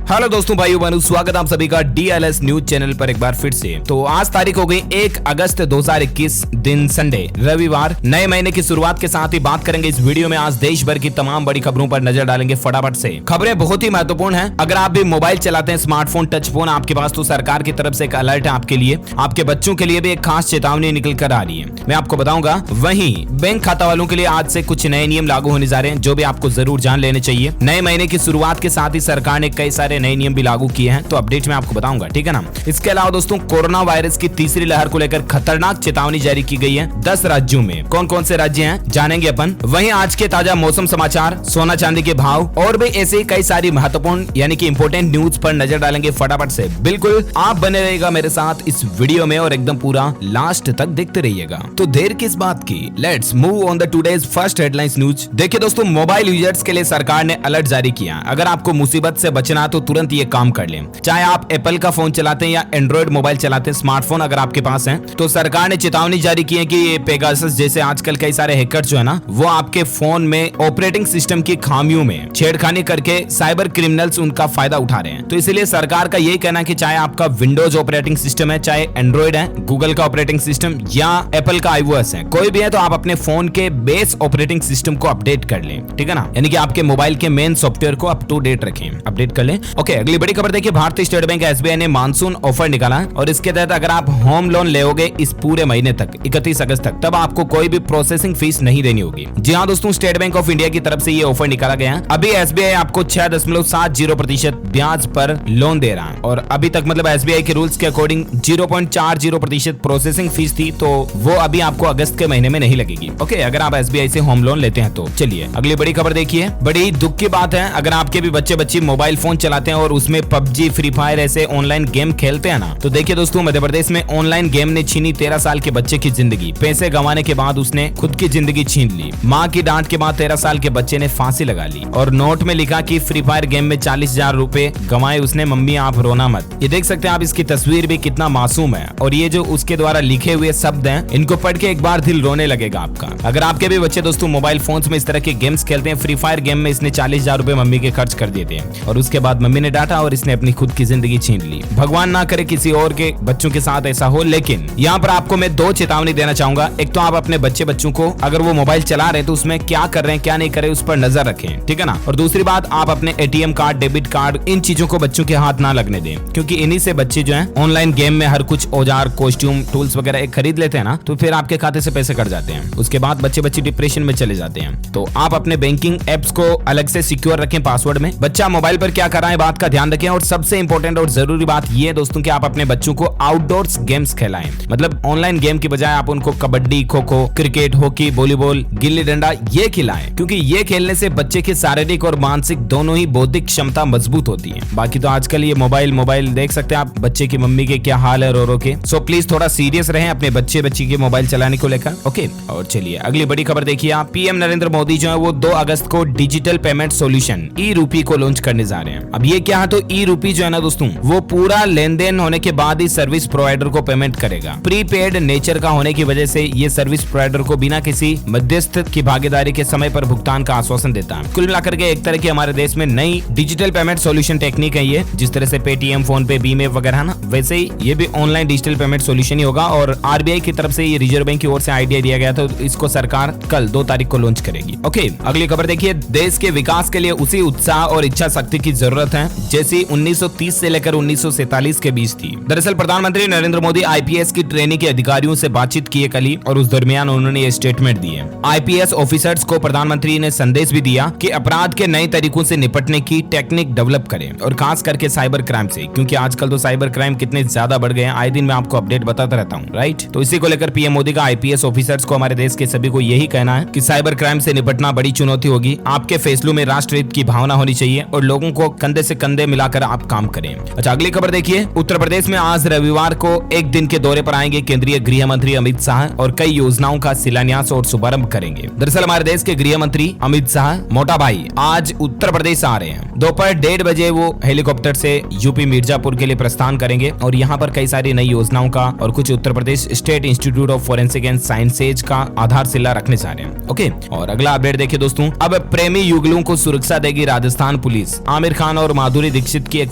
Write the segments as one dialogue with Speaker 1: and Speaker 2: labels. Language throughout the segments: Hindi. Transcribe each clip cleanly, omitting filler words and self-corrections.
Speaker 1: हेलो दोस्तों, भाइयों बहनों, स्वागत आप सभी का DLS न्यूज चैनल पर एक बार फिर से। तो आज तारीख हो गई 1 अगस्त 2021, दिन संडे रविवार। नए महीने की शुरुआत के साथ ही बात करेंगे इस वीडियो में। आज देश भर की तमाम बड़ी खबरों पर नजर डालेंगे फटाफट से। खबरें बहुत ही महत्वपूर्ण हैं। अगर आप भी मोबाइल चलाते हैं, स्मार्टफोन, टच फोन आपके पास, तो सरकार की तरफ से एक अलर्ट है आपके लिए। आपके बच्चों के लिए भी एक खास चेतावनी निकल कर आ रही है, मैं आपको बताऊंगा। वहीं बैंक खाता वालों के लिए आज से कुछ नए नियम लागू होने जा रहे हैं, जो भी आपको जरूर जान लेने चाहिए। नए महीने की शुरुआत के साथ ही सरकार ने कई सारे नए नियम भी लागू किए हैं, तो अपडेट में आपको बताऊंगा, ठीक है ना। इसके अलावा दोस्तों, कोरोना वायरस की तीसरी लहर को लेकर खतरनाक चेतावनी जारी की गई है 10 राज्यों में। कौन कौन से राज्य हैं जानेंगे अपन। वहीं आज के ताजा मौसम समाचार, सोना चांदी के भाव और भी ऐसे कई सारी महत्वपूर्ण यानी कि इंपोर्टेंट न्यूज पर नजर डालेंगे फटाफट से। बिल्कुल आप बने रहिएगा मेरे साथ इस वीडियो में और एकदम पूरा लास्ट तक देखते रहिएगा। तो देर किस बात की, let's move on the today's first headlines news. देखिए दोस्तों, मोबाइल यूजर्स के लिए सरकार ने अलर्ट जारी किया। अगर आपको मुसीबत से बचना है तो तुरंत ये काम कर लें। चाहे आप एप्पल का फोन चलाते हैं या एंड्रॉइड मोबाइल चलाते हैं, स्मार्टफोन अगर आपके पास है, तो सरकार ने चेतावनी जारी की है कि ये पेगासस जैसे आजकल कई सारे हैकर्स जो है ना, वो आपके फोन में ऑपरेटिंग सिस्टम की खामियों में छेड़खानी करके साइबर क्रिमिनल्स उनका फायदा उठा रहे हैं। तो इसलिए सरकार का यही कहना है कि चाहे आपका विंडोज ऑपरेटिंग सिस्टम है, चाहे एंड्रॉइड है, गूगल का ऑपरेटिंग सिस्टम या एप्पल का iOS है, कोई भी है, तो आप अपने फोन के बेस ऑपरेटिंग सिस्टम को अपडेट कर लें, ठीक है ना। यानी कि आपके मोबाइल के मेन सॉफ्टवेयर को अप टू डेट रखें, अपडेट कर लें। ओके, अगली बड़ी खबर देखिए। भारतीय स्टेट बैंक SBI ने मानसून ऑफर निकाला है और इसके तहत अगर आप होम लोन लेओगे इस पूरे महीने तक 31 अगस्त तक, तब आपको कोई भी प्रोसेसिंग फीस नहीं देनी होगी। जी हाँ दोस्तों, स्टेट बैंक ऑफ इंडिया की तरफ से ये ऑफर निकाला गया है। अभी SBI आपको 6.70% ब्याज पर लोन दे रहा है और अभी तक मतलब SBI के रूल्स के अकॉर्डिंग 0.40% प्रोसेसिंग फीस थी, तो वो अभी आपको अगस्त के महीने में नहीं लगेगी। ओके, अगर आप SBI से होम लोन लेते हैं तो। चलिए अगली बड़ी खबर देखिए। बड़ी दुख की बात है, अगर आपके भी बच्चे बच्ची मोबाइल फोन चलाते हैं और उसमें PUBG, फ्री फायर ऐसे ऑनलाइन गेम खेलते हैं ना, तो देखिए दोस्तों, मध्य प्रदेश में ऑनलाइन गेम ने छीनी 13 साल के बच्चे की जिंदगी। पैसे गंवाने के बाद उसने खुद की जिंदगी छीन ली। माँ की डांट के बाद 13 साल के बच्चे ने फांसी लगा ली और नोट में लिखा कि फ्री फायर गेम में 40,000 रुपए गंवाए उसने, मम्मी आप रोना मत। ये देख सकते हैं आप, इसकी तस्वीर भी कितना मासूम है और ये जो उसके द्वारा लिखे हुए शब्द हैं, इनको पढ़ के एक बार दिल रोने लगेगा आपका। अगर आपके भी बच्चे दोस्तों मोबाइल फोन में इस तरह के गेम्स खेलते हैं, फ्री फायर गेम में इसने 40,000 रुपए मम्मी के खर्च कर दिए थे और उसके बाद मम्मी ने डांटा और इसने अपनी खुद की जिंदगी छीन ली। भगवान ना करे किसी और के बच्चों के साथ ऐसा हो, लेकिन यहाँ पर आपको मैं 2 चेतावनी देना चाहूंगा। एक तो आप अपने बच्चे बच्चों को, अगर वो मोबाइल चला रहे हैं तो उसमें क्या कर रहे हैं क्या नहीं कर रहे उस पर नजर रखें, ठीक है ना। और दूसरी बात, आप अपने ATM कार्ड, डेबिट कार्ड, इन चीजों को बच्चों के हाथ ना लगने दें, क्योंकि इन्हीं से बच्चे जो है ऑनलाइन गेम में हर कुछ औजार, कॉस्ट्यूम, टूल्स वगैरह खरीद लेते हैं ना, तो फिर आपके खाते से पैसे कट जाते हैं। उसके बाद बच्चे बच्चे डिप्रेशन में चले जाते हैं। तो आप अपने बैंकिंग एप्स को अलग से सिक्योर रखें पासवर्ड में। बच्चा मोबाइल पर क्या कर रहा है बात का ध्यान रखें। और सबसे इंपॉर्टेंट और जरूरी बात ये है दोस्तों कि आप अपने बच्चों को आउटडोर्स गेम्स खिलाएं, मतलब ऑनलाइन गेम की बजाय आप उनको kabaddi, kho kho, cricket, hockey, volleyball, gilli danda ये खिलाएं, क्योंकि ये खेलने से बच्चे की शारीरिक और मानसिक दोनों ही बौद्धिक क्षमता मजबूत होती है। बाकी तो आजकल ये मोबाइल देख सकते हैं आप, बच्चे की मम्मी के क्या हाल है रो रो के। सो प्लीज थोड़ा सीरियस रहें अपने बच्चे बच्ची के मोबाइल चलाने को लेकर। ओके, और चलिए अगली बड़ी खबर देखिए आप। PM नरेंद्र मोदी जो है वो 2 अगस्त को डिजिटल पेमेंट सोल्यूशन ई-रूपी को लॉन्च करने जा रहे हैं। अब ये क्या है, तो ई-रूपी जो है ना दोस्तों, वो पूरा लेन देन होने के बाद ही सर्विस प्रोवाइडर को पेमेंट करेगा। प्रीपेड नेचर का होने की वजह से ये सर्विस प्रोवाइडर को बिना किसी मध्यस्थ की भागीदारी के समय पर भुगतान का आश्वासन देता है। कुल मिलाकर के एक तरह की हमारे देश में नई डिजिटल पेमेंट सोल्यूशन टेक्निक है ये। जिस तरह से पेटीएम, फोन पे, बीमे वगैरह ना, वैसे ही ये भी ऑनलाइन डिजिटल पेमेंट सोल्यूशन ही होगा। और RBI की तरफ से ये रिजर्व बैंक की ओर से आइडिया दिया गया था, तो इसको सरकार कल 2 तारीख को लॉन्च करेगी। ओके, अगली खबर देखिए। देश के विकास के लिए उसी उत्साह और इच्छा शक्ति की जरूरत है जैसी 1930 से लेकर 1947 के बीच थी। दरअसल प्रधानमंत्री नरेंद्र मोदी IPS की ट्रेनिंग के अधिकारियों से बातचीत किए कल ही और उस दरमियान उन्होंने ये स्टेटमेंट दिए। IPS ऑफिसर्स को प्रधानमंत्री ने संदेश भी दिया कि अपराध के नए तरीकों से निपटने की टेक्निक डेवलप करें और खास करके साइबर क्राइम से, क्योंकि आजकल तो साइबर क्राइम कितने ज्यादा बढ़ गए हैं। आए दिन मैं आपको अपडेट बताता रहता हूँ, राइट। तो इसी को लेकर PM मोदी का IPS ऑफिसर्स को, हमारे देश के सभी को यही कहना है कि साइबर क्राइम से निपटना बड़ी चुनौती होगी। आपके फैसलों में राष्ट्रहित की भावना होनी चाहिए और लोगों को कंधे से कंधे मिलाकर आप काम करें। अच्छा, अगली खबर देखिए। उत्तर प्रदेश में आज रविवार को एक दिन के दौरे पर आएंगे केंद्रीय गृह मंत्री अमित शाह और कई योजनाओं का शिलान्यास और शुभारंभ करेंगे। दरअसल हमारे देश के गृह मंत्री अमित शाह, मोटा भाई, आज उत्तर प्रदेश आ रहे हैं। दोपहर 1:30 बजे वो हेलीकॉप्टर से यूपी मिर्जापुर के लिए प्रस्थान करेंगे और यहाँ पर कई सारी नई योजनाओं का और कुछ Uttar Pradesh state institute of forensic and sciences का आधारशिला रखने जा रहे हैं। ओके, और अगला अपडेट देखिए दोस्तों। अब प्रेमी युगलों को सुरक्षा देगी राजस्थान पुलिस। आमिर खान और माधुरी दीक्षित की एक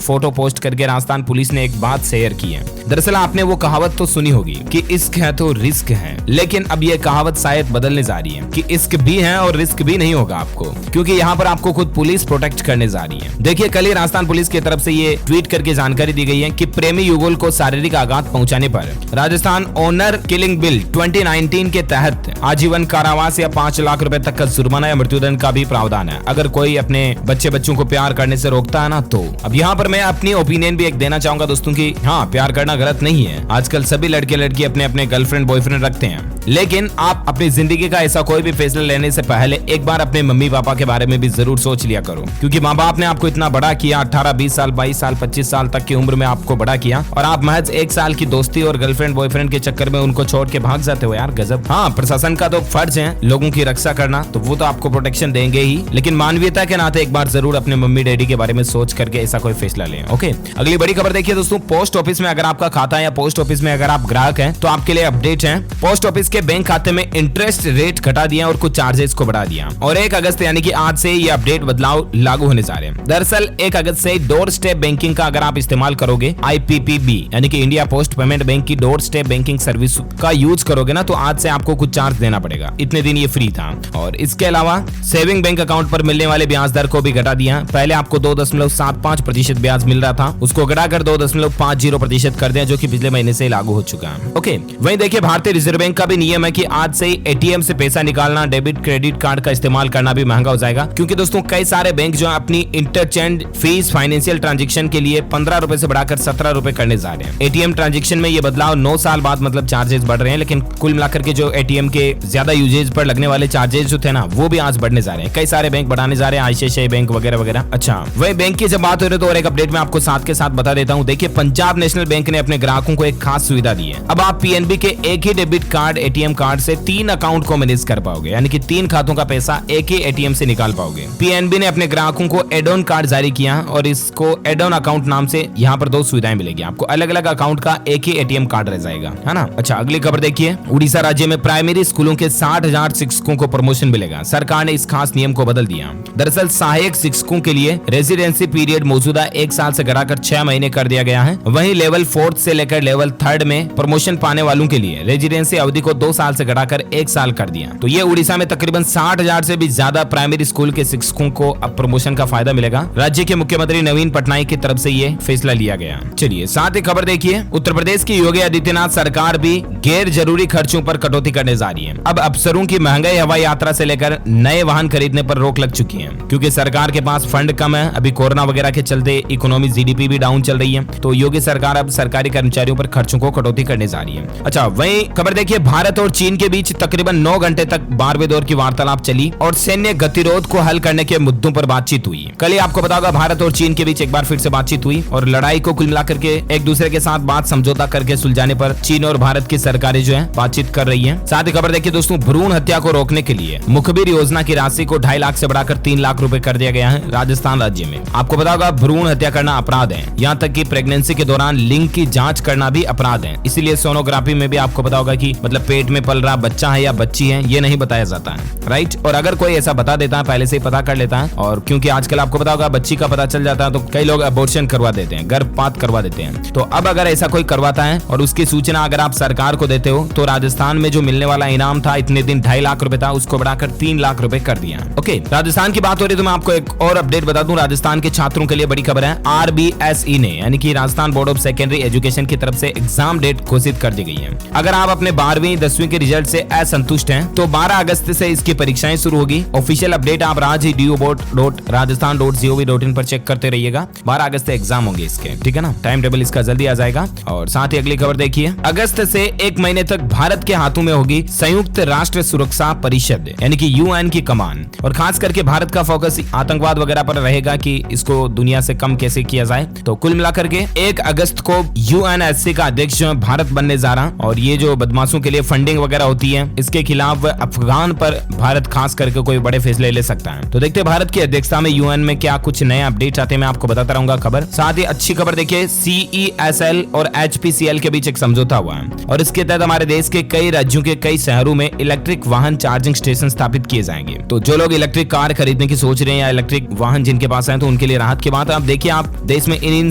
Speaker 1: फोटो पोस्ट करके राजस्थान पुलिस ने एक बात शेयर की है। दरअसल आपने वो कहावत तो सुनी होगी कि इश्क है तो रिस्क है, लेकिन अब ये कहावत शायद बदलने जा रही है कि इश्क भी है और रिस्क भी नहीं होगा आपको, क्योंकि यहाँ पर आपको खुद पुलिस प्रोटेक्ट करने जा रही है। देखिए, कल ही राजस्थान पुलिस की तरफ से ये ट्वीट करके जानकारी दी गई है कि प्रेमी युगल को शारीरिक आघात पहुंचाने पर राजस्थान ऑनर किलिंग बिल 2019 के तहत आजीवन कारावास या 5 लाख रुपए तक का जुर्माना या मृत्युदंड का भी प्रावधान है अगर कोई अपने बच्चों को प्यार करने से रोकता है ना तो। अब यहाँ पर मैं अपनी ओपिनियन भी एक देना चाहूंगा दोस्तों की हाँ, प्यार करना गलत नहीं है। आजकल सभी लड़के लड़की अपने अपने गर्लफ्रेंड बॉयफ्रेंड रखते हैं, लेकिन आप अपनी जिंदगी का ऐसा कोई भी फैसला लेने से पहले एक बार अपने मम्मी पापा के बारे में भी जरूर सोच लिया करो, क्योंकि माँ बाप ने आपको इतना बड़ा किया, 18, 20 साल, 22 साल, 25 साल तक की उम्र में आपको बड़ा किया, और आप महज 1 साल की दोस्ती और गर्लफ्रेंड बॉयफ्रेंड के चक्कर में उनको छोड़ के भाग जाते हो। यार गजब। हाँ, प्रशासन का तो फर्ज है लोगों की रक्षा करना, तो वो तो आपको प्रोटेक्शन देंगे ही, लेकिन मानवीयता के नाते एक बार जरूर अपने मम्मी डैडी के बारे में सोच करके ऐसा कोई फैसला लें। ओके, अगली बड़ी खबर देखिए दोस्तों, पोस्ट ऑफिस में अगर आपका खाता है या पोस्ट ऑफिस में अगर आप ग्राहक हैं तो आपके लिए अपडेट है। पोस्ट ऑफिस के बैंक खाते में इंटरेस्ट रेट घटा दिया और कुछ चार्जेस को बढ़ा दिया, और 1 अगस्त यानी कि आज से ये अपडेट बदलाव लागू होने जा रहे हैं। दरअसल 1 अगस्त से डोर स्टेप बैंकिंग का अगर आप इस्तेमाल करोगे, IPPB यानी कि इंडिया पोस्ट पेमेंट बैंक की डोर स्टेप बैंकिंग सर्विस का यूज करोगे ना, तो आज से आपको कुछ चार्ज देना पड़ेगा। इतने दिन ये फ्री था, और इसके अलावा सेविंग बैंक अकाउंट पर मिलने वाले ब्याज दर को भी घटा दिया। पहले आपको 2.75% ब्याज मिल रहा था, उसको घटाकर 2.50% कर दिया, जो कि पिछले महीने से लागू हो चुका है। ओके, वहीं देखिए भारतीय रिजर्व बैंक का भी नियम है कि आज से ATM से पैसा निकालना, डेबिट क्रेडिट कार्ड का इस्तेमाल करना भी महंगा हो जाएगा, क्योंकि दोस्तों कई सारे बैंक जो अपनी इंटरचेंज फीस फाइनेंशियल ट्रांजेक्शन के लिए 15 रुपए से बढ़ाकर 17 रुपए करने जा रहे हैं। ATM ट्रांजेक्शन में ये बदलाव 9 साल बाद मतलब चार्जेस बढ़ रहे हैं, लेकिन कुल मिलाकर के जो ATM के ज्यादा यूजेज पर लगने वाले चार्जेस जो थे ना, वो भी आज बढ़ने जा रहे हैं। कई सारे बैंक बढ़ाने जा रहे हैं, ICICI बैंक वगैरह वगैरह। अच्छा, वही बैंक की जब बात हो रही है तो और एक अपडेट में आपको साथ के साथ बता देता हूँ। देखिए, पंजाब नेशनल बैंक ने अपने ग्राहकों को एक खास सुविधा दी है। अब आप PNB के एक ही डेबिट कार्ड ATM कार्ड से 3 अकाउंट को मैनेज कर पाओगे, यानी कि 3 खातों का पैसा एक ही ATM से निकाल पाओगे। PNB ने अपने ग्राहकों को एड ऑन कार्ड जारी किया, और इसको एड ऑन अकाउंट नाम से यहाँ पर 2 सुविधाएं मिलेगी आपको। अलग अलग अकाउंट का एक ही ATM कार्ड रह जाएगा, है ना। अच्छा, अगली खबर देखिए, उड़ीसा राज्य में प्राइमरी स्कूलों के 60,000 शिक्षकों को प्रमोशन मिलेगा। सरकार ने इस खास नियम को बदल दिया। दरअसल सहायक शिक्षकों के लिए रेजिडेंसी पीरियड मौजूदा 1 साल से घटाकर 6 महीने कर दिया गया है। वहीं लेवल 4 से लेकर लेवल 3 में प्रमोशन पाने वालों के लिए रेजिडेंसी अवधि को 2 साल से घटाकर 1 साल कर दिया। तो ये उड़ीसा में तकरीबन 60,000 से भी ज्यादा प्राइमरी स्कूल के शिक्षकों को अब प्रमोशन का फायदा मिलेगा। राज्य के मुख्यमंत्री नवीन पटनायक की तरफ से ये फैसला लिया गया। चलिए साथ ही खबर देखिए, उत्तर प्रदेश की योगी आदित्यनाथ सरकार भी गैर जरूरी खर्चों पर कटौती करने जा रही है। अब अफसरों की महंगाई हवाई यात्रा से लेकर नए वाहन खरीदने पर रोक लग चुकी है, क्योंकि सरकार के पास फंड कम है। अभी कोरोना वगैरह के चलते इकोनॉमी GDP भी डाउन चल रही है, तो योगी सरकार अब सरकारी कर्मचारियों पर खर्चों को कटौती करने जा रही है। अच्छा, वहीं खबर देखिए, भारत और चीन के बीच तकरीबन 9 घंटे तक 12वें दौर की वार्तालाप चली और सैन्य गतिरोध को हल करने के मुद्दों पर बातचीत हुई। कल ही आपको बताऊंगा, भारत और चीन के बीच एक बार फिर से बातचीत हुई और लड़ाई को कुल मिलाकर के एक दूसरे के साथ बात समझौता करके सुलझाने पर चीन और भारत की सरकारें जो है बातचीत कर रही है। साथ ही खबर देखिए दोस्तों, भ्रूण हत्या को रोकने के लिए मुखबिर योजना की राशि को 2.5 लाख से बढ़ाकर 3 लाख रुपए कर दिया गया है राजस्थान राज्य में। आपको पता होगा, भ्रूण हत्या करना अपराध है, यहाँ तक कि प्रेगनेंसी के दौरान लिंग की जांच करना भी अपराध है। इसीलिए सोनोग्राफी में भी आपको पता होगा कि मतलब पेट में पल रहा बच्चा है या बच्ची है, ये नहीं बताया जाता है, राइट। और अगर कोई ऐसा बता देता है, पहले से ही पता कर लेता है, और क्योंकि आजकल आपको पता होगा बच्ची का पता चल जाता है, तो कई लोग अबॉर्शन करवा देते हैं, गर्भपात करवा देते हैं। तो अब अगर ऐसा कोई करवाता है और उसकी सूचना अगर आप सरकार को देते हो, तो राजस्थान में जो मिलने वाला इनाम था इतने दिन 2.5 लाख रुपए था, उसको बढ़ाकर 3 लाख रुपए कर दिया। ओके, राजस्थान की बात हो रही है तो मैं आपको एक और अपडेट बता दूं। राजस्थान के छात्रों के लिए बड़ी खबर है, RBSE ने यानी कि Rajasthan board of secondary education की तरफ से एग्जाम डेट घोषित कर दी गई है। अगर आप अपने 12वीं 10वीं के रिजल्ट से असंतुष्ट हैं, तो 12 अगस्त से इसकी परीक्षाएं शुरू होगी। ऑफिशियल अपडेट आप आज ही duboard.rajasthan.gov.in पर चेक करते रहिएगा। 12 अगस्त से एग्जाम होंगे इसके, ठीक है ना। टाइम टेबल इसका जल्दी आ जाएगा। और साथ ही अगली खबर देखिए, अगस्त से 1 महीने तक भारत के हाथों में होगी संयुक्त राष्ट्र सुरक्षा परिषद यानी कि UN की कमान, और खास करके भारत का फोकस आतंकवाद वगैरह पर रहेगा कि इसको दुनिया से कम कैसे किया जाए। तो कुल मिलाकर के 1 अगस्त को UNSC का अध्यक्ष भारत बनने जा रहा, और ये जो बदमाशों के लिए फंडिंग वगैरह होती है, इसके खिलाफ अफगान पर भारत खास करके कोई बड़े फैसले ले सकता है। तो देखते हैं भारत की अध्यक्षता में यूएन में क्या कुछ नए अपडेट आते हैं, मैं आपको बताता रहूंगा खबर। साथ ही अच्छी खबर देखिए, CESL और HPCL के बीच एक समझौता हुआ है और इसके तहत हमारे देश के कई राज्यों के कई शहरों में इलेक्ट्रिक वाहन चार्जिंग स्टेशन स्थापित किए जाएंगे। तो जो लोग इलेक्ट्रिक कार खरीदने की सोच रहे हैं या इलेक्ट्रिक वाहन जिनके पास है तो उनके लिए राहत की बात है। आप देखिए, आप देश में इन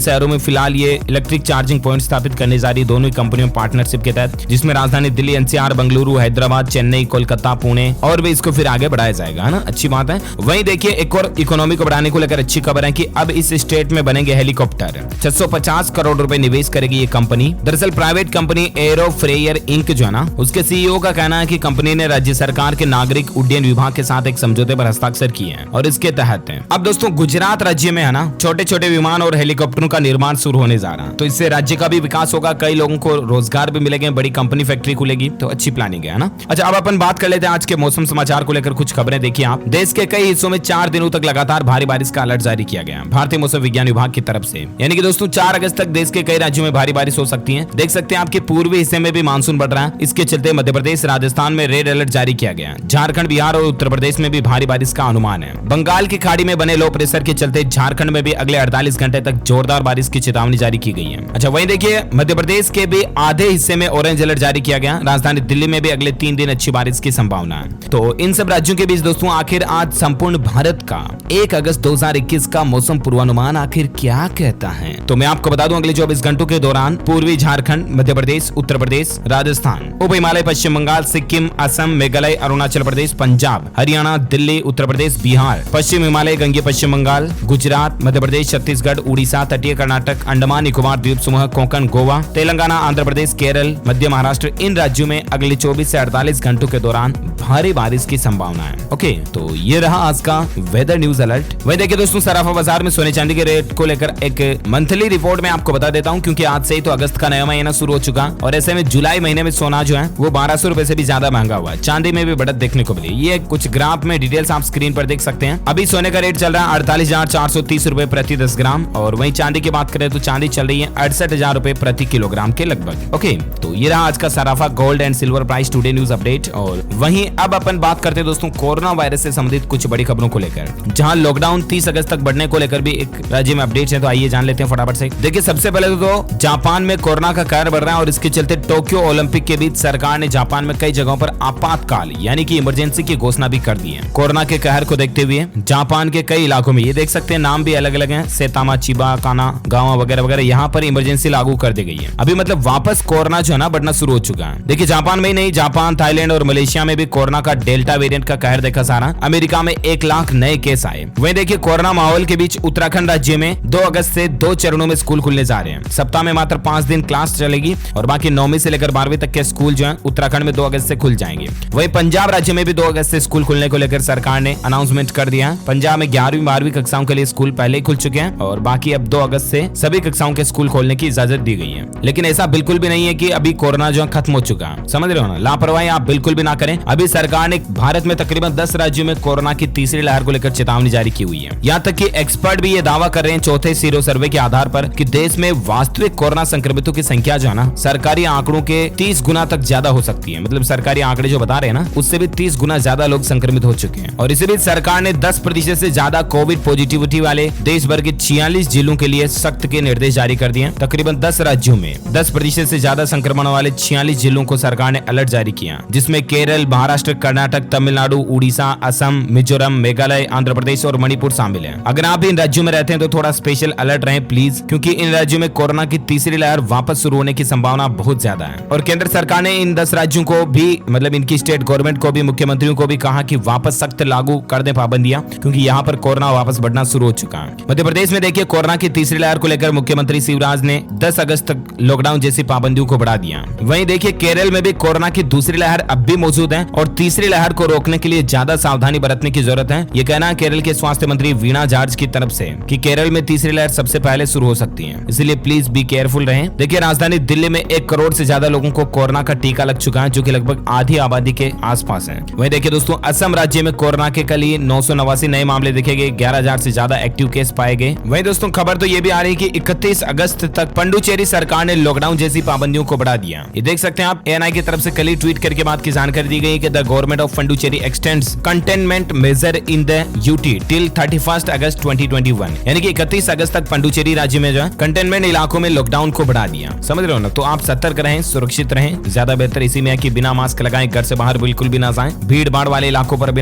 Speaker 1: शहरों में फिलहाल ये इलेक्ट्रिक चार्जिंग पॉइंट स्थापित करने जा रही दोनों कंपनियों पार्टनरशिप के तहत, जिसमें राजधानी दिल्ली, NCR, बेंगलुरु, हैदराबाद, चेन्नई, कोलकाता, पुणे और भी इसको फिर आगे बढ़ाया जाएगा, है ना, अच्छी बात है। वहीं देखिए, एक और इकोनॉमी को बढ़ाने को लेकर अच्छी खबर है कि अब इस स्टेट में बनेंगे हेलीकॉप्टर। 650 करोड़ रुपए निवेश करेगी ये कंपनी। दरअसल प्राइवेट कंपनी एरो फ्रेयर इंक जो है ना, उसके CEO का कहना है कि कंपनी ने राज्य सरकार के नागरिक उड्डयन विभाग के साथ एक समझौते पर हस्ताक्षर किए हैं और इसके तहत अब दोस्तों गुजरात राज्य में है ना, छोटे छोटे विमान और हेलीकॉप्टरों का निर्माण शुरू होने जा रहा है। तो इससे राज्य का भी विकास होगा, कई लोगों को रोजगार भी मिलेंगे, बड़ी कंपनी फैक्ट्री खुलेगी, तो अच्छी प्लानिंग है ना। अच्छा, अब अपन बात कर लेते हैं आज के मौसम समाचार को लेकर कुछ खबरें। देखिए आप, देश के कई हिस्सों में 4 दिनों तक लगातार भारी बारिश का अलर्ट जारी किया गया भारतीय मौसम विज्ञान विभाग की तरफ से। यानी कि दोस्तों 4 अगस्त तक देश के कई राज्यों में भारी बारिश हो सकती है। देख सकते हैं आपके पूर्वी हिस्से में भी मानसून बढ़ रहा है, इसके चलते मध्य प्रदेश, राजस्थान में रेड अलर्ट जारी किया गया। झारखंड, बिहार और उत्तर प्रदेश में भी भारी बारिश का अनुमान है। बंगाल की खाड़ी में बने लो प्रेशर के चलते झारखंड में भी अगले 48 घंटे तक जोरदार बारिश की चेतावनी जारी की गई है। अच्छा, वहीं देखिए मध्य प्रदेश के भी आधे हिस्से में ऑरेंज अलर्ट जारी किया गया। राजधानी दिल्ली में भी अगले 3 दिन अच्छी बारिश की संभावना है। तो इन सब राज्यों के बीच दोस्तों आखिर आज संपूर्ण भारत का 1 अगस्त 2021 का मौसम पूर्वानुमान आखिर क्या कहता है, तो मैं आपको बता दूं अगले 24 घंटों के दौरान पूर्वी झारखंड, मध्य प्रदेश, उत्तर प्रदेश, राजस्थान, उप हिमालय, पश्चिम बंगाल, सिक्किम, असम, मेघालय, अरुणाचल प्रदेश, पंजाब, हरियाणा, दिल्ली, उत्तर प्रदेश, बिहार, पश्चिम हिमालय, गंगे पश्चिम बंगाल, गुजरात, मध्य प्रदेश, छत्तीसगढ़, उड़ीसा, तटीय कर्नाटक, अंडमान निकोबार द्वीप समूह, कोंकण, गोवा, तेलंगाना, आंध्र प्रदेश, केरल, मध्य महाराष्ट्र, इन राज्यों में अगले 24 से 48 घंटों के दौरान भारी बारिश की संभावना है। ओके, तो ये रहा आज का वेदर न्यूज अलर्ट। वही देखिए दोस्तों, सराफा बाजार में सोने चांदी के रेट को लेकर एक मंथली रिपोर्ट में आपको बता देता हूं, क्योंकि आज से ही तो अगस्त का नया महीना शुरू हो चुका और ऐसे में जुलाई महीने में सोना जो है वो 1200 रुपए से भी ज्यादा महंगा हुआ है। चांदी में भी बढ़त देखने को मिली। ये कुछ ग्राफ में डिटेल्स आप स्क्रीन पर देख सकते हैं। अभी सोने का रेट चल रहा है 48,430 रुपए प्रति 10 ग्राम और वहीं चांदी की बात करें तो चांदी चल रही है 68,000 रुपए प्रति किलोग्राम के लगभग। ओके, तो ये रहा आज का सराफा gold and silver price today news update. और वहीं अब अपन बात करते हैं दोस्तों कोरोना वायरस से संबंधित कुछ बड़ी खबरों को लेकर, जहां लॉकडाउन 30 अगस्त तक बढ़ने को लेकर भी एक राज्य में अपडेट है। तो आइए जान लेते हैं फटाफट से। देखिए, सबसे पहले तो जापान में कोरोना का कहर बढ़ रहा है और इसके चलते टोक्यो ओलंपिक के बीच सरकार ने जापान में कई जगहों पर आपातकाल यानी कि इमरजेंसी की घोषणा भी कर दी है। कोरोना के कहर को देखते हुए जापान के कई इलाकों में, ये देख सकते हैं नाम भी अलग अलग हैं, सेतामा, चिबा, काना, गावा वगैरह वगैरह, यहाँ पर इमरजेंसी लागू कर दी गई है। अभी मतलब वापस कोरोना जो है ना बढ़ना शुरू हो चुका है। देखिए, जापान में ही नहीं, जापान, थाईलैंड और मलेशिया में भी कोरोना का डेल्टा वेरिएंट का कहर देखा जा रहा। अमेरिका में 1 लाख नए केस आए। वहीं देखिए, कोरोना माहौल के बीच उत्तराखंड राज्य में 2 अगस्त से 2 चरणों में स्कूल खुलने जा रहे हैं। सप्ताह में मात्र 5 दिन क्लास चलेगी और बाकी 9वीं से लेकर 12वीं तक के स्कूल जो है उत्तराखंड में 2 अगस्त से खुल जाएंगे। वहीं पंजाब राज्य में भी 2 अगस्त से स्कूल खुलने को लेकर सरकार ने अनाउंसमेंट कर दिया है। पंजाब में 11वीं 12वीं कक्षाओं के लिए स्कूल पहले ही खुल चुके हैं और बाकी अब 2 अगस्त से सभी कक्षाओं के स्कूल खोलने की इजाजत दी गई है। लेकिन ऐसा बिल्कुल भी नहीं है कि अभी कोरोना जो है खत्म हो चुका है, समझ रहे हो ना। लापरवाही आप बिल्कुल भी ना करें। अभी सरकार ने भारत में तकरीबन 10 राज्यों में कोरोना की तीसरी लहर को लेकर चेतावनी जारी की हुई है। यहाँ तक कि एक्सपर्ट भी ये दावा कर रहे हैं चौथे सीरो सर्वे के आधार पर कि देश में वास्तविक कोरोना संक्रमितों की संख्या जो है ना सरकारी आंकड़ों के 30 गुना तक ज्यादा हो सकती है। मतलब सरकारी आंकड़े जो बता रहे हैं ना उससे भी 30 गुना ज्यादा लोग संक्रमित हो चुके हैं। और इसी बीच सरकार ने 10% से ज्यादा कोविड पॉजिटिविटी वाले देश भर के 46 जिलों के लिए सख्त के निर्देश जारी कर दिए। तकरीबन 10 राज्यों में 10% से ज्यादा संक्रमण वाले 46 जिलों को सरकार ने अलर्ट जारी किया, जिसमें केरल, महाराष्ट्र, कर्नाटक, तमिलनाडु, उड़ीसा, असम, मिजोरम, मेघालय, आंध्र प्रदेश और मणिपुर शामिल है। अगर आप इन राज्यों में रहते हैं तो थोड़ा स्पेशल अलर्ट रहें प्लीज, क्योंकि इन राज्यों में कोरोना की तीसरी लहर वापस शुरू होने की संभावना बहुत ज्यादा है। और केंद्र सरकार ने इन 10 राज्यों को भी, मतलब इनकी स्टेट गवर्नमेंट को भी, मुख्यमंत्रियों को भी कहा कि वापस सख्त लागू कर दे पाबंदियां, क्योंकि यहाँ पर कोरोना वापस बढ़ना शुरू हो चुका है। मध्य प्रदेश में देखिए कोरोना की तीसरी लहर को लेकर मुख्यमंत्री शिवराज ने 10 अगस्त तक लॉकडाउन जैसी पाबंदियों को बढ़ा दिया। वहीं देखिए केरल में भी कोरोना की दूसरी लहर अब भी मौजूद है और तीसरी लहर को रोकने के लिए ज्यादा सावधानी बरतने की जरूरत है। ये कहना है केरल के स्वास्थ्य मंत्री वीणा जॉर्ज की तरफ से कि केरल में तीसरी लहर सबसे पहले शुरू हो सकती है, इसलिए प्लीज बी केयरफुल रहें। देखिए राजधानी दिल्ली में 1 करोड़ से ज्यादा लोगों को कोरोना का टीका लग चुका है, जो कि लगभग आधी आबादी के आसपास है। वहीं देखिए दोस्तों असम राज्य में कोरोना के कल ही 989 नए मामले देखे गए, 11,000 से ज्यादा एक्टिव केस पाए गए। वहीं दोस्तों खबर तो ये भी आ रही है कि 31 अगस्त तक पुडुचेरी सरकार ने लॉकडाउन जैसी पाबंदियों को बढ़ा दिया। ये देख सकते हैं आप, ANI की तरफ से कल ही ट्वीट करके बात की जानकारी दी गई कि the government of Puducherry extends containment measure in the UT till 31 August 2021, यानी कि 31 अगस्त तक पुडुचेरी राज्य में जो कंटेनमेंट इलाकों में लॉकडाउन को बढ़ा दिया। समझ रहे हो ना? तो आप सतर्क रहें, सुरक्षित रहें, ज्यादा बेहतर इसी में है कि बिना मास्क लगाए घर से बाहर बिल्कुल भी ना जाएं, भीड़ भाड़ वाले इलाकों पर भी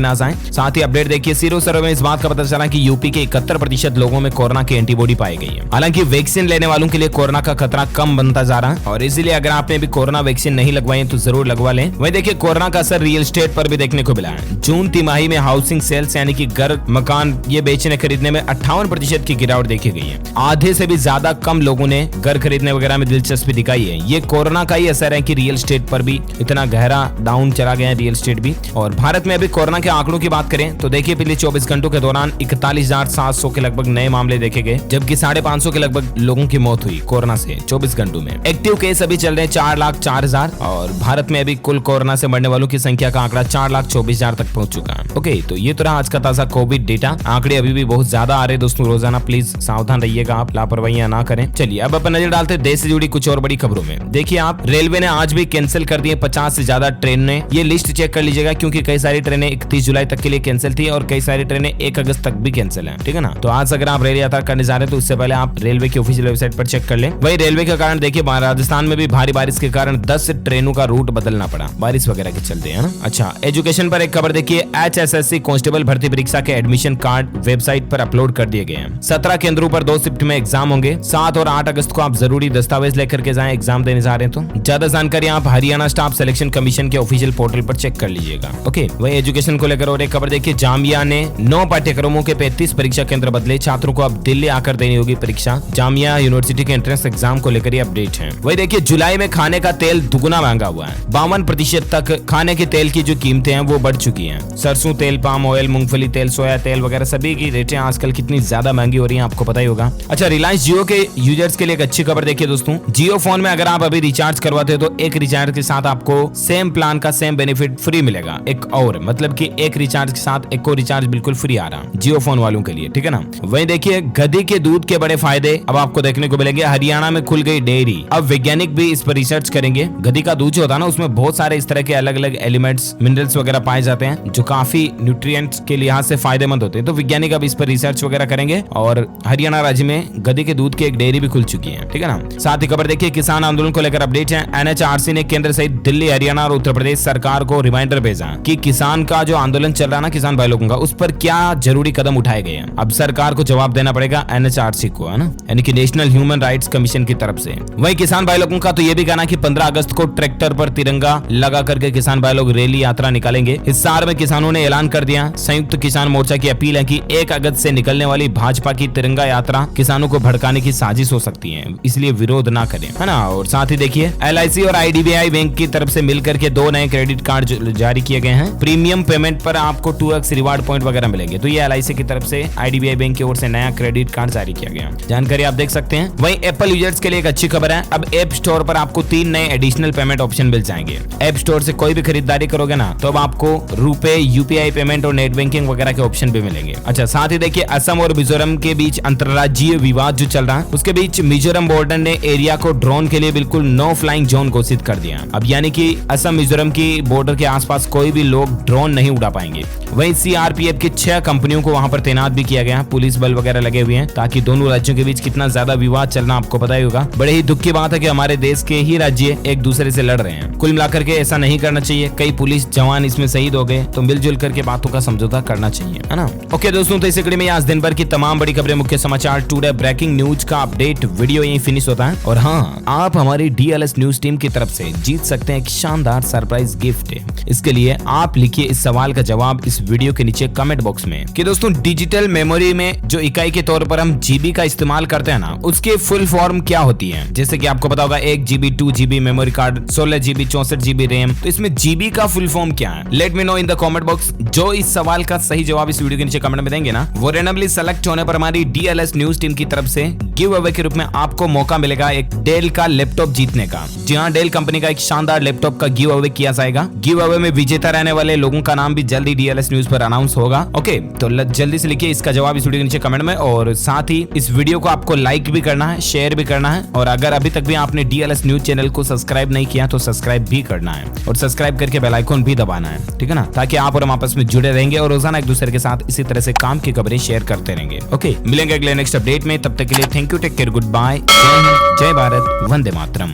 Speaker 1: ना जाएं। साथ ही अपडेट देखिए, सीरो सर्वे में इस बात का पता चला कि यूपी के 71% लोगों में कोरोना की एंटीबॉडी पाई गई है। हालांकि वैक्सीन लेने वालों के लिए कोरोना का खतरा कम बनता जा रहा है और इसीलिए अगर आपने भी कोरोना वैक्सीन नहीं लगवाई तो जरूर लगवा लें। वहीं देखिए, कोरोना का असर रियल एस्टेट पर भी देखने को मिला है। जून तिमाही में हाउसिंग सेल्स यानी कि घर मकान ये बेचने खरीदने में 58% की गिरावट देखी गई है। आधे से भी ज्यादा कम लोगों ने घर खरीदने वगैरह में दिलचस्पी दिखाई है। ये कोरोना का ही असर है कि रियल एस्टेट पर भी इतना गहरा डाउन चला गया है रियल एस्टेट भी। और भारत में अभी कोरोना के आंकड़ों की बात करें तो देखिए, पिछले 24 घंटों के दौरान 41,700 के लगभग नए मामले देखे गए, जबकि 550 के लगभग लोगों की मौत हुई कोरोना से 24 घंटों में। एक्टिव केस अभी चल रहे हैं 4,04,000 और भारत में अभी कुल कोरोना से मरने वालों की संख्या का आंकड़ा 4,24,000 तक पहुंच चुका है। ओके, तो ये तो रहा आज का ताजा कोविड डेटा। आंकड़े अभी भी बहुत ज्यादा आ रहे हैं दोस्तों रोजाना, प्लीज सावधान रहिएगा, आप लापरवाही ना करें। चलिए अब अपन नजर डालते हैं देश से जुड़ी कुछ और बड़ी खबरों में। देखिए आप, रेलवे ने आज भी कैंसिल कर दिए 50 से ज्यादा ट्रेनें। ये लिस्ट चेक कर लीजिएगा क्योंकि कई सारी ट्रेनें 31 जुलाई तक के लिए कैंसिल थी और कई सारी ट्रेनें 1 अगस्त तक भी कैंसिल है। ठीक है ना? तो आज अगर आप रेल यात्रा करने जा रहे हैं तो उससे पहले आप रेलवे की ऑफिशियल वेबसाइट पर चेक कर लें। वही रेलवे के कारण देखिए, राजस्थान में भी भारी बारिश के कारण 10 ट्रेनों का रूट बदलना पड़ा बारिश वगैरह के चलते, है ना? अच्छा, एजुकेशन पर एक खबर देखिए, HSSC कांस्टेबल भर्ती परीक्षा के एडमिशन कार्ड वेबसाइट पर अपलोड कर दिए गए हैं। 17 केंद्रों पर 2 शिफ्ट में एग्जाम होंगे। 7 और 8 अगस्त को आप जरूरी दस्तावेज लेकर के जाएं एग्जाम देने जा रहे हैं तो। ज्यादा जानकारी आप हरियाणा स्टाफ सिलेक्शन कमीशन के ऑफिशियल पोर्टल पर चेक कर लीजिएगा। ओके, वही एजुकेशन को लेकर और एक खबर देखिए, जामिया ने 9 पाठ्यक्रमों के 35 परीक्षा केंद्र बदले, छात्रों को अब दिल्ली आकर देनी होगी परीक्षा। जामिया यूनिवर्सिटी के एंट्रेंस एग्जाम को लेकर ये अपडेट है। वही देखिए, जुलाई में खाने का तेल दुगुना महंगा हुआ है। 52% तक खाने के तेल की जो कीमतें हैं वो बढ़ चुकी हैं। सरसों तेल, पाम ऑयल, मूंगफली तेल, सोया तेल वगैरह सभी की रेटें आजकल कितनी ज्यादा महंगी हो रही हैं आपको पता ही होगा। अच्छा, रिलायंस जियो के यूजर्स के लिए एक अच्छी खबर देखिए दोस्तों, जियो फोन में अगर आप अभी रिचार्ज करवाते हो तो एक रिचार्ज के साथ आपको सेम प्लान का सेम बेनिफिट फ्री मिलेगा। एक और मतलब कि एक रिचार्ज के साथ एक और रिचार्ज बिल्कुल फ्री आ रहा जियो फोन वालों के लिए। ठीक है ना? वहीं देखिए, गधी के दूध के बड़े फायदे अब आपको देखने को मिलेंगे। हरियाणा में खुल गई डेयरी। अब वैज्ञानिक भी इस पर रिसर्च करेंगे। गधी का दूध जो होता है ना, उसमें बहुत सारे इस तरह के अलग अलग एलिमेंट्स, मिनरल्स वगैरह पाए जाते हैं जो काफी न्यूट्रिएंट्स के लिहाज से फायदेमंद होते हैं। तो वैज्ञानिक अब इस पर रिसर्च वगैरह करेंगे और हरियाणा राज्य में गधी के दूध की एक डेयरी भी खुल चुकी है। ठीक है ना? साथ ही खबर देखिए, किसान आंदोलन को लेकर अपडेट है। NHRC ने केंद्र सहित दिल्ली, हरियाणा और उत्तर प्रदेश सरकार को रिमाइंडर भेजा कि किसान का जो आंदोलन चल रहा है ना, किसान भाई लोगों का, उस पर क्या जरूरी कदम उठाए गए हैं। अब सरकार को जवाब देना पड़ेगा NHRC को, है ना, यानी कि नेशनल ह्यूमन राइट्स कमीशन की तरफ से। वही किसान भाई लोगों का तो ये भी कहना कि 15 अगस्त को ट्रैक्टर पर तिरंगा लगा करके किसान भाई लोग रैली यात्रा निकालेंगे। हिसार में किसानों ने ऐलान कर दिया। संयुक्त किसान मोर्चा की अपील है कि 1 अगस्त से निकलने वाली भाजपा की तिरंगा यात्रा किसानों को भड़काने की साजिश हो सकती है, इसलिए विरोध ना करें, है ना? और साथ ही देखिए, LIC और IDBI बैंक की तरफ से मिलकर के 2 नए क्रेडिट कार्ड जारी किए गए हैं। प्रीमियम पेमेंट पर आपको 2x रिवार्ड पॉइंट वगैरह मिलेंगे। तो ये LIC की तरफ से IDBI बैंक की ओर से नया क्रेडिट कार्ड जारी किया गया, जानकारी आप देख सकते हैं। वहीं एप्पल यूजर्स के लिए एक अच्छी खबर है, अब ऐप स्टोर पर आपको 3 नए एडिशनल पेमेंट ऑप्शन मिल जाएंगे। ऐप स्टोर से कोई भी खरीदारी करोगे ना तो अब आपको रुपए, UPI पेमेंट और नेट बैंकिंग वगैरह के ऑप्शन भी मिलेंगे। अच्छा, साथ ही देखिए, असम और मिजोरम के बीच अंतरराज्यीय विवाद जो चल रहा है उसके बीच मिजोरम बॉर्डर ने एरिया को ड्रोन के लिए बिल्कुल नो फ्लाइंग जोन घोषित कर दिया। अब यानी कि असम मिजोरम की बॉर्डर के आसपास कोई भी लोग ड्रोन नहीं उड़ा पाएंगे। वहीं CRPF की 6 कंपनियों को वहां पर तैनात भी किया गया, पुलिस बल वगैरह लगे हुए हैं, ताकि दोनों राज्यों के बीच कितना ज्यादा विवाद चलना आपको पता ही होगा। बड़े ही दुख की बात है कि हमारे देश के ही राज्य एक दूसरे से लड़ रहे हैं। कुल मिलाकर के ऐसा नहीं करना चाहिए। कई पुलिस जवान इसमें शहीद हो गए, तो मिलजुल करके बातों का समझौता करना चाहिए, है ना? ओके दोस्तों, तो इस कड़ी में आज दिन भर की तमाम बड़ी खबरें, मुख्य समाचार, टुडे ब्रेकिंग न्यूज का अपडेट वीडियो यहीं फिनिश होता है। और हाँ, आप हमारी DLS न्यूज टीम की तरफ से जीत सकते हैं एक शानदार सरप्राइज गिफ्ट। इसके लिए आप लिखिए इस सवाल का जवाब इस वीडियो के नीचे कमेंट बॉक्स में कि दोस्तों, डिजिटल मेमोरी में जो इकाई के तौर पर हम GB का इस्तेमाल करते हैं ना, उसके फुल फॉर्म क्या होती है। जैसे कि आपको पता होगा 1 GB, 2 GB memory card, 16 GB, 64 GB RAM. तो इसमें GB का फुल फॉर्म क्या है? Let me know in the comment box. जो इस सवाल का सही जवाब इस वीडियो के नीचे कमेंट में देंगे ना, वो रैंडमली सेलेक्ट होने पर हमारी DLS न्यूज टीम की तरफ से गिव अवे के रूप में आपको मौका मिलेगा एक डेल का लैपटॉप जीतने का। जी हाँ, डेल कंपनी का एक शानदार लैपटॉप का गिव अवे किया जाएगा। गिव अवे में विजेता रहने वाले लोगों का नाम भी जल्दी डीएलएस न्यूज पर अनाउंस होगा। ओके, तो जल्दी से लिखिए इसका जवाब इस वीडियो के नीचे कमेंट में, और साथ ही इस वीडियो को आपको लाइक भी करना है, शेयर भी करना है, और अगर अभी तक भी आपने डीएलएस न्यूज चैनल को सब्सक्राइब नहीं किया तो सब्सक्राइब भी करना है, और सब्सक्राइब करके बेल आइकन भी दबाना है, ठीक है ना, ताकि आप और हम आपस में जुड़े रहेंगे और रोजाना एक दूसरे के साथ इसी तरह से काम की खबरें शेयर करते रहेंगे। ओके, मिलेंगे अगले नेक्स्ट अपडेट में, तब तक के लिए thank you, take care, good bye, जय हिंद, जय भारत, वंदे मातरम।